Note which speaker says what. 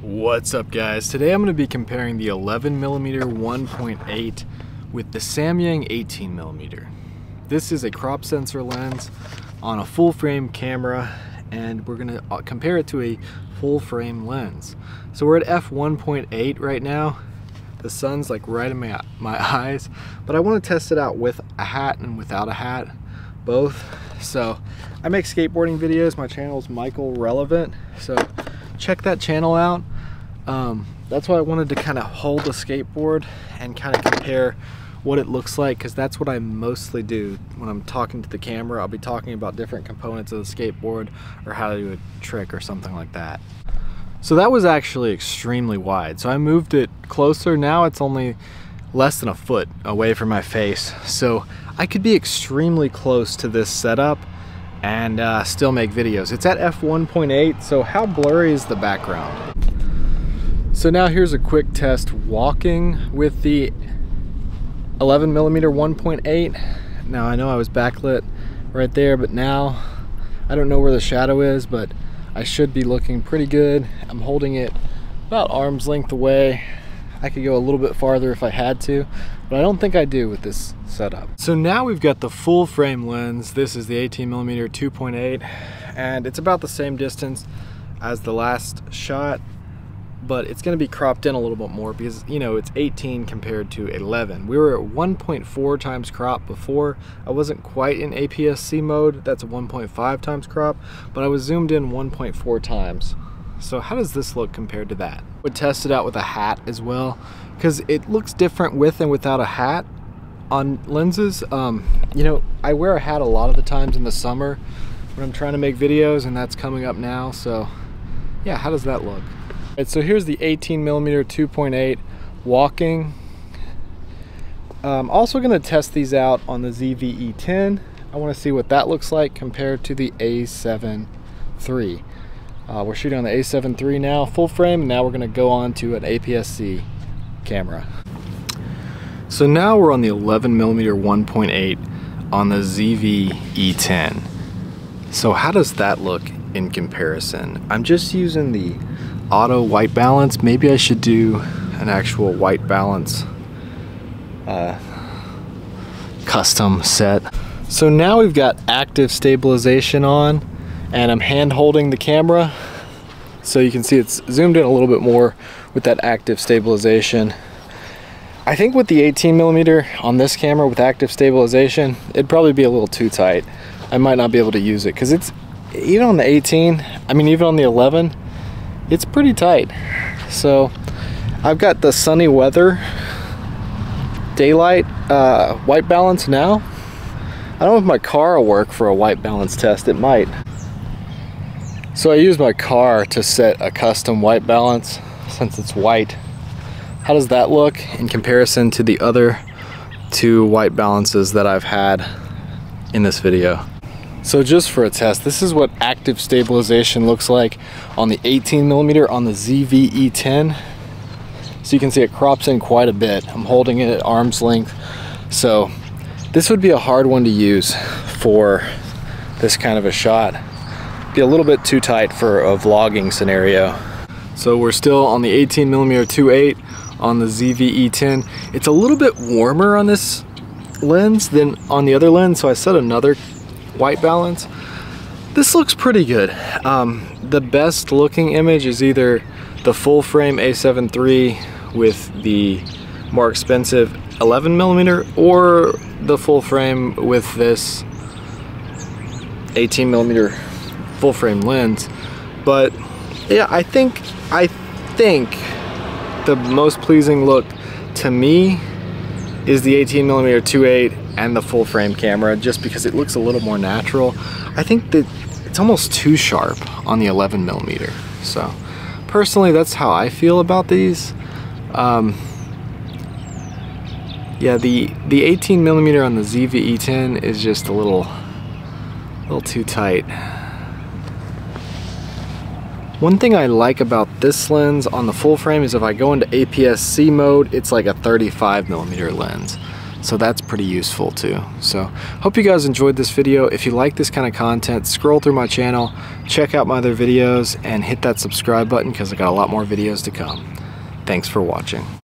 Speaker 1: What's up guys? Today I'm going to be comparing the 11mm 1.8 with the Samyang 18mm. This is a crop sensor lens on a full frame camera, and we're going to compare it to a full frame lens. So we're at f1.8 right now. The sun's like right in my eyes, but I want to test it out with a hat and without a hat, both. So I make skateboarding videos. My channel is Michael Relevant, so check that channel out. That's why I wanted to kind of hold the skateboard and kind of compare what it looks like, because that's what I mostly do when I'm talking to the camera. I'll be talking about different components of the skateboard or how to do a trick or something like that. So that was actually extremely wide, so I moved it closer. Now it's only less than a foot away from my face, so I could be extremely close to this setup and still make videos. It's at f1.8, so how blurry is the background? So now here's a quick test walking with the 11mm 1.8. Now I know I was backlit right there, but now I don't know where the shadow is, but I should be looking pretty good. I'm holding it about arm's length away. I could go a little bit farther if I had to, but I don't think I do with this setup. So now we've got the full frame lens. This is the 18mm 2.8, and it's about the same distance as the last shot, but it's going to be cropped in a little bit more because, you know, it's 18 compared to 11. We were at 1.4 times crop before. I wasn't quite in APS-C mode. That's a 1.5 times crop, but I was zoomed in 1.4 times. So how does this look compared to that? I would test it out with a hat as well, because it looks different with and without a hat on lenses. You know, I wear a hat a lot of the times in the summer when I'm trying to make videos, and that's coming up now. So yeah, how does that look? Right, so here's the 18mm 2.8 walking. I'm also going to test these out on the Zv-E10. I want to see what that looks like compared to the A7iii. We're shooting on the A7iii now, full frame, and now we're going to go on to an APS-C camera. So now we're on the 11mm 1.8 on the Zv-E10. So how does that look in comparison? I'm just using the auto white balance. Maybe I should do an actual white balance custom set. So now we've got active stabilization on, and I'm hand holding the camera, so you can see it's zoomed in a little bit more with that active stabilization. I think with the 18mm on this camera with active stabilization, it'd probably be a little too tight. I might not be able to use it, because it's, even on the 18, I mean even on the 11, it's pretty tight. So I've got the sunny weather daylight white balance now. I don't know if my car will work for a white balance test. It might. So I use my car to set a custom white balance since it's white. How does that look in comparison to the other two white balances that I've had in this video? So just for a test, this is what active stabilization looks like on the 18mm on the Zv-E10. So you can see it crops in quite a bit. I'm holding it at arm's length. So this would be a hard one to use for this kind of a shot. Be a little bit too tight for a vlogging scenario. So we're still on the 18mm 2.8 on the Zv-E10. It's a little bit warmer on this lens than on the other lens, so I set another white balance. This looks pretty good. The best looking image is either the full frame A7iii with the more expensive 11mm, or the full frame with this 18mm full frame lens. But yeah, I think the most pleasing look to me is the 18mm 2.8 and the full frame camera, just because it looks a little more natural. I think that it's almost too sharp on the 11mm. So personally, that's how I feel about these. Yeah, the 18mm on the Zv-E10 is just a little too tight. One thing I like about this lens on the full frame is if I go into APS-C mode, it's like a 35mm lens. so that's pretty useful too. So hope you guys enjoyed this video. If you like this kind of content, scroll through my channel, check out my other videos, and hit that subscribe button because I got a lot more videos to come. Thanks for watching.